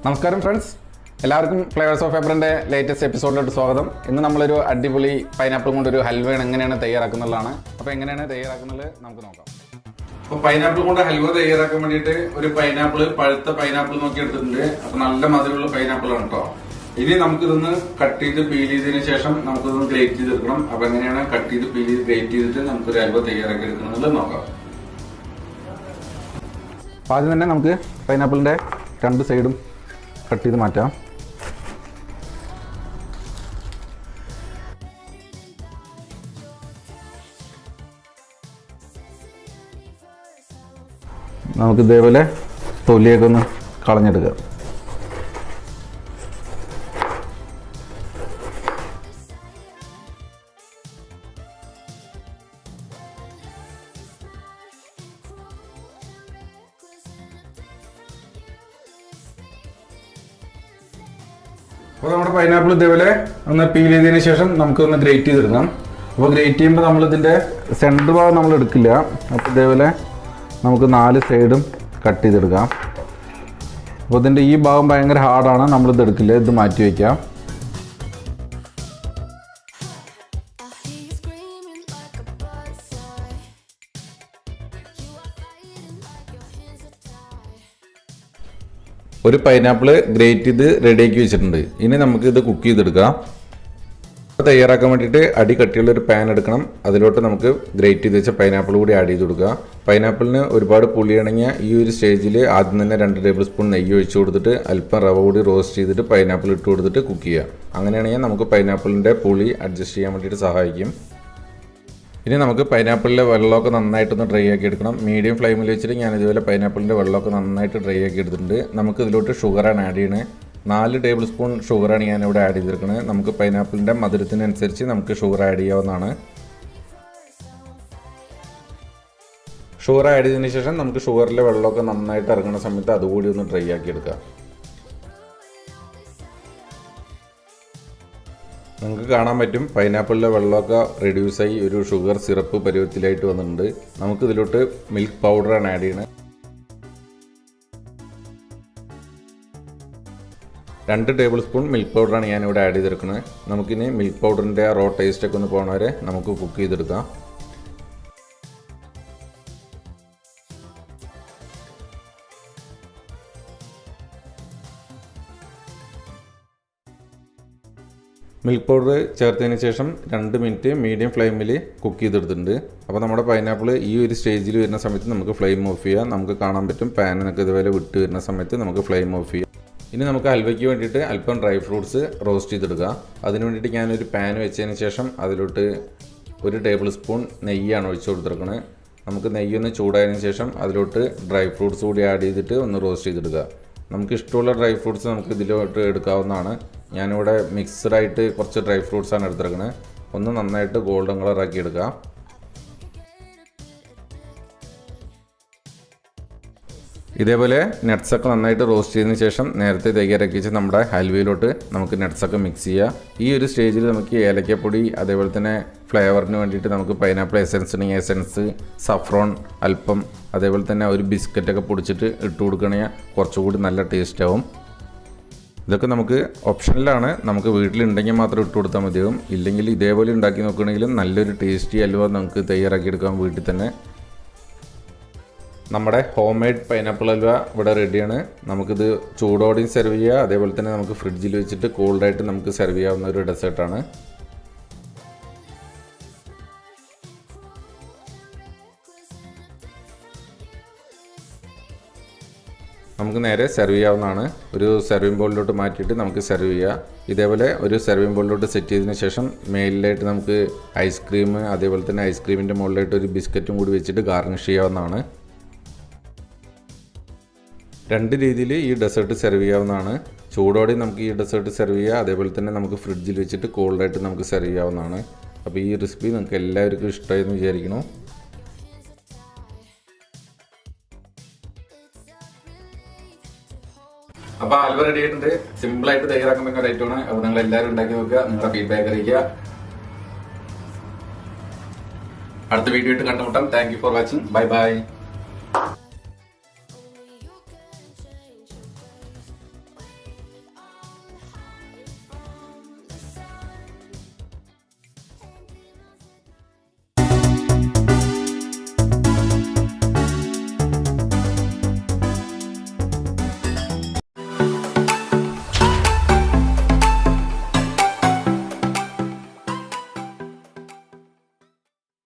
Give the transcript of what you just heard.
നമസ്കാരം ഫ്രണ്ട്സ്, എല്ലാവർക്കും flavours of എപ്രോന്റെ latest എപ്പിസോഡിലോട്ട് സ്വാഗതം. ഇന്ന് നമ്മളൊരു അടിപൊളി പൈനാപ്പിൾ കൊണ്ടൊരു ഹൽവയാണ് എങ്ങനെയാണ് തയ്യാറാക്കുന്നതാണ്. അപ്പോൾ എങ്ങനെയാണ് തയ്യാറാക്കുന്നത് നമുക്ക് നോക്കാം. അപ്പോൾ പൈനാപ്പിൾ കൊണ്ട് ഹൽവ തയ്യാറാക്കാൻ വേണ്ടിയിട്ട് ഒരു പൈനാപ്പിൾ, പഴുത്ത പൈനാപ്പിൾ നോക്കി എടുത്തിട്ടുണ്ട്. അപ്പോൾ നല്ല മധുരമുള്ള പൈനാപ്പിൾ ആണ് കേട്ടോ. ഇനി നമുക്കിതൊന്ന് കട്ട് ചെയ്ത് പീൽ ചെയ്തതിന് ശേഷം നമുക്കിതൊന്ന് ഗ്രേറ്റ് ചെയ്തെടുക്കണം. അപ്പോൾ എങ്ങനെയാണ് കട്ട് ചെയ്ത് പീൽ ചെയ്ത് ഗ്രേറ്റ് ചെയ്തിട്ട് നമുക്കൊരു ഹൽവ തയ്യാറാക്കി എടുക്കുന്നത് നോക്കാം. ആദ്യം തന്നെ നമുക്ക് പൈനാപ്പിളിന്റെ രണ്ട് സൈഡും കട്ട് ചെയ്ത് മാറ്റാം. നമുക്ക് ഇതേപോലെ തൊലിയൊക്കെ ഒന്ന് കളഞ്ഞെടുക്കാം. അപ്പോൾ നമ്മുടെ പൈനാപ്പിൾ ഇതേപോലെ ഒന്ന് പീൽ ചെയ്തതിന് ശേഷം നമുക്കൊന്ന് ഗ്രേറ്റ് ചെയ്തെടുക്കാം. അപ്പോൾ ഗ്രേറ്റ് ചെയ്യുമ്പോൾ നമ്മളിതിൻ്റെ സെൻറ്റർ ഭാഗം നമ്മൾ എടുക്കില്ല. അപ്പോൾ ഇതേപോലെ നമുക്ക് 4 സൈഡും കട്ട് ചെയ്തെടുക്കാം. അപ്പോൾ ഇതിൻ്റെ ഈ ഭാഗം ഭയങ്കര ഹാർഡാണ്, നമ്മളിത് എടുക്കില്ല, ഇത് മാറ്റി വയ്ക്കാം. ഒരു പൈനാപ്പിൾ ഗ്രേറ്റ് ചെയ്ത് റെഡിയാക്കി വെച്ചിട്ടുണ്ട്. ഇനി നമുക്ക് ഇത് കുക്ക് ചെയ്തെടുക്കാം. തയ്യാറാക്കാൻ വേണ്ടിയിട്ട് അടി കട്ടിയുള്ള ഒരു പാൻ എടുക്കണം. അതിലോട്ട് നമുക്ക് ഗ്രേറ്റ് ചെയ്ത് വെച്ച പൈനാപ്പിൾ കൂടി ആഡ് ചെയ്ത് കൊടുക്കുക. പൈനാപ്പിളിന് ഒരുപാട് പുളിയാണെങ്കിൽ ഈ ഒരു സ്റ്റേജിൽ ആദ്യം തന്നെ 2 ടേബിൾ സ്പൂൺ നെയ്യ് ഒഴിച്ച് കൊടുത്തിട്ട് അല്പം റവ കൂടി റോസ്റ്റ് ചെയ്തിട്ട് പൈനാപ്പിൾ ഇട്ട് കൊടുത്തിട്ട് കുക്ക് ചെയ്യുക. അങ്ങനെയാണെങ്കിൽ നമുക്ക് പൈനാപ്പിളിൻ്റെ പുളി അഡ്ജസ്റ്റ് ചെയ്യാൻ വേണ്ടിയിട്ട് സഹായിക്കും. ഇനി നമുക്ക് പൈനാപ്പിളിലെ വെള്ളമൊക്കെ നന്നായിട്ടൊന്ന് ഡ്രൈ ആക്കി എടുക്കണം. മീഡിയം ഫ്ലെയിമിൽ വെച്ചിട്ട് ഞാൻ ഇതുപോലെ പൈനാപ്പിളിൻ്റെ വെള്ളമൊക്കെ നന്നായിട്ട് ഡ്രൈ ആക്കി എടുത്തിട്ടുണ്ട്. നമുക്ക് ഇതിലോട്ട് ഷുഗറാണ് ആഡ് ചെയ്യണേ. 4 ടേബിൾ സ്പൂൺ ഷുഗറാണ് ഞാനിവിടെ ആഡ് ചെയ്തിരിക്കുന്നത്. നമുക്ക് പൈനാപ്പിളിൻ്റെ മധുരത്തിനനുസരിച്ച് നമുക്ക് ഷുഗർ ആഡ് ചെയ്യാവുന്നതാണ്. ഷുഗർ ആഡ് ചെയ്തതിന് ശേഷം നമുക്ക് ഷുഗറിലെ വെള്ളമൊക്കെ നന്നായിട്ട് ഇറങ്ങുന്ന സമയത്ത് അതുകൂടി ഒന്ന് ഡ്രൈ ആക്കി എടുക്കാം. നിങ്ങൾക്ക് കാണാൻ പറ്റും പൈനാപ്പിളിലെ വെള്ളമൊക്കെ റെഡ്യൂസായി ഒരു ഷുഗർ സിറപ്പ് പരുവത്തിലായിട്ട് വന്നിട്ടുണ്ട്. നമുക്കിതിലോട്ട് മിൽക്ക് പൗഡറാണ് ആഡ് ചെയ്യുന്നത്. 2 ടേബിൾ സ്പൂൺ മിൽക്ക് പൗഡറാണ് ഞാനിവിടെ ആഡ് ചെയ്തെടുക്കുന്നത്. നമുക്കിനി മിൽക്ക് പൗഡറിൻ്റെ റോ ടേസ്റ്റൊക്കെ ഒന്ന് പോകണ വരെ നമുക്ക് കുക്ക് ചെയ്തെടുക്കാം. മിൽക്ക് പൗഡർ ചേർത്തതിന് ശേഷം 2 മിനിറ്റ് മീഡിയം ഫ്ലെയിമിൽ കുക്ക് ചെയ്തെടുത്തിട്ടുണ്ട്. അപ്പോൾ നമ്മുടെ പൈനാപ്പിൾ ഈ ഒരു സ്റ്റേജിൽ വരുന്ന സമയത്ത് നമുക്ക് ഫ്ലെയിം ഓഫ് ചെയ്യാം. നമുക്ക് കാണാൻ പറ്റും പാനിനൊക്കെ ഇതുപോലെ വിട്ട് വരുന്ന സമയത്ത് നമുക്ക് ഫ്ലെയിം ഓഫ് ചെയ്യാം. ഇനി നമുക്ക് ഹൽവയ്ക്ക് വേണ്ടിയിട്ട് അല്പം ഡ്രൈ ഫ്രൂട്ട്സ് റോസ്റ്റ് ചെയ്തെടുക്കുക. അതിന് വേണ്ടിയിട്ട് ഞാനൊരു പാൻ വെച്ചതിന് ശേഷം അതിലോട്ട് 1 ടേബിൾ സ്പൂൺ നെയ്യാണ് ഒഴിച്ചു കൊടുത്തിരിക്കുന്നത്. നമുക്ക് നെയ്യൊന്ന് ചൂടായതിനു ശേഷം അതിലോട്ട് ഡ്രൈ ഫ്രൂട്ട്സ് കൂടി ആഡ് ചെയ്തിട്ട് ഒന്ന് റോസ്റ്റ് ചെയ്തെടുക്കുക. നമുക്ക് ഇഷ്ടമുള്ള ഡ്രൈ ഫ്രൂട്ട്സ് നമുക്ക് ഇതിലോട്ട് എടുക്കാവുന്നതാണ്. ഞാനിവിടെ മിക്സ്ഡായിട്ട് കുറച്ച് ഡ്രൈ ഫ്രൂട്ട്സാണ് എടുത്തിരിക്കുന്നത്. ഒന്ന് നന്നായിട്ട് ഗോൾഡൻ കളറാക്കി എടുക്കുക. ഇതേപോലെ നട്ട്സൊക്കെ നന്നായിട്ട് റോസ്റ്റ് ചെയ്തതിന് ശേഷം നേരത്തെ തയ്യാറാക്കി വെച്ച് നമ്മുടെ ഹൽവയിലോട്ട് നമുക്ക് നട്ട്സൊക്കെ മിക്സ് ചെയ്യുക. ഈ ഒരു സ്റ്റേജിൽ നമുക്ക് ഏലക്കപ്പൊടി, അതേപോലെ തന്നെ ഫ്ലേവറിന് വേണ്ടിയിട്ട് നമുക്ക് പൈനാപ്പിൾ എസൻസ് ഉണ്ടെങ്കിൽ എസൻസ്, സഫ്രോൺ അല്പം, അതേപോലെ തന്നെ ഒരു ബിസ്ക്കറ്റൊക്കെ പൊടിച്ചിട്ട് ഇട്ട് കൊടുക്കുകയാണെങ്കിൽ കുറച്ചുകൂടി നല്ല ടേസ്റ്റ് ആവും. ഇതൊക്കെ നമുക്ക് ഓപ്ഷനിലാണ്. നമുക്ക് വീട്ടിലുണ്ടെങ്കിൽ മാത്രം ഇട്ട് കൊടുത്താൽ മതിയാവും. ഇല്ലെങ്കിൽ ഇതേപോലെ ഉണ്ടാക്കി നോക്കുകയാണെങ്കിലും നല്ലൊരു ടേസ്റ്റി ഹൽവ നമുക്ക് തയ്യാറാക്കിയെടുക്കാം വീട്ടിൽ തന്നെ. നമ്മുടെ ഹോം മെയ്ഡ് പൈനാപ്പിൾ ഹൽവ ഇവിടെ റെഡിയാണ്. നമുക്കിത് ചൂടോടെയും സെർവ് ചെയ്യുക, അതേപോലെ തന്നെ നമുക്ക് ഫ്രിഡ്ജിൽ വെച്ചിട്ട് കോൾഡായിട്ട് നമുക്ക് സെർവ് ചെയ്യാവുന്ന ഒരു ഡെസേർട്ടാണ്. നമുക്ക് നേരെ സെർവ് ചെയ്യാവുന്നതാണ്. ഒരു സെർവിങ് ബൗളിലോട്ട് മാറ്റിയിട്ട് നമുക്ക് സെർവ് ചെയ്യുക. ഇതേപോലെ ഒരു സെർവിങ് ബൗളിലോട്ട് സെറ്റ് ചെയ്തതിന് ശേഷം മേലിലായിട്ട് നമുക്ക് ഐസ്ക്രീം, അതേപോലെ തന്നെ ഐസ്ക്രീമിൻ്റെ മുകളിലായിട്ട് ഒരു ബിസ്ക്കറ്റും കൂടി വെച്ചിട്ട് ഗാർണിഷ് ചെയ്യാവുന്നതാണ്. 2 രീതിയിൽ ഈ ഡെസേർട്ട് സെർവ് ചെയ്യാവുന്നതാണ്. ചൂടോടെ നമുക്ക് ഈ ഡെസേർട്ട് സെർവ് ചെയ്യുക, അതേപോലെ തന്നെ നമുക്ക് ഫ്രിഡ്ജിൽ വെച്ചിട്ട് കോൾഡായിട്ട് നമുക്ക് സെർവ് ചെയ്യാവുന്നതാണ്. അപ്പോൾ ഈ റെസിപ്പി നിങ്ങൾക്ക് എല്ലാവർക്കും ഇഷ്ടമായി എന്ന് വിചാരിക്കുന്നു. അപ്പോൾ ഹൽവ റെഡി ആയിട്ടുണ്ട്. സിമ്പിളായിട്ട് തയ്യാറാക്കാൻ പറ്റുന്ന ഐറ്റമാണ്. അപ്പോൾ നിങ്ങൾ എല്ലാവരും ഉണ്ടാക്കി നോക്കുക, നിങ്ങളുടെ ഫീഡ്ബാക്ക് അറിയിക്കുക. അടുത്ത വീഡിയോ ആയിട്ട് കണ്ടുമുട്ടാം. Thank you for watching. Bye bye.